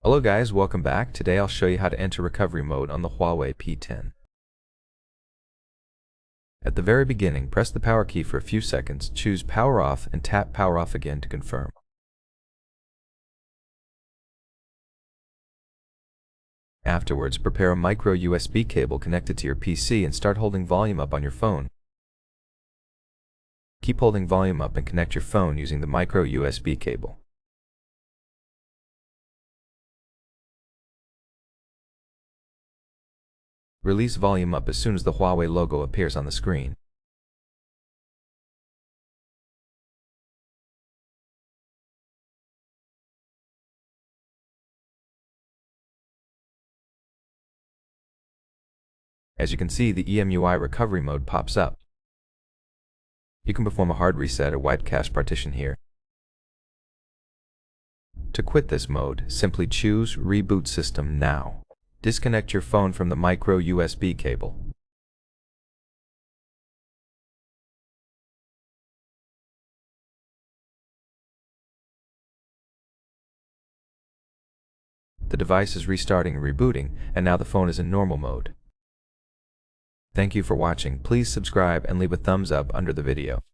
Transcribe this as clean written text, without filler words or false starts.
Hello guys, welcome back. Today I'll show you how to enter recovery mode on the HUAWEI P10. At the very beginning, press the power key for a few seconds, choose power off and tap power off again to confirm. Afterwards, prepare a micro USB cable connected to your PC and start holding volume up on your phone. Keep holding volume up and connect your phone using the micro USB cable. Release volume up as soon as the HUAWEI logo appears on the screen. As you can see, the HUAWEI recovery mode pops up. You can perform a hard reset or wipe cache partition here. To quit this mode, simply choose Reboot System Now. Disconnect your phone from the micro USB cable. The device is restarting and rebooting, and now the phone is in normal mode. Thank you for watching. Please subscribe and leave a thumbs up under the video.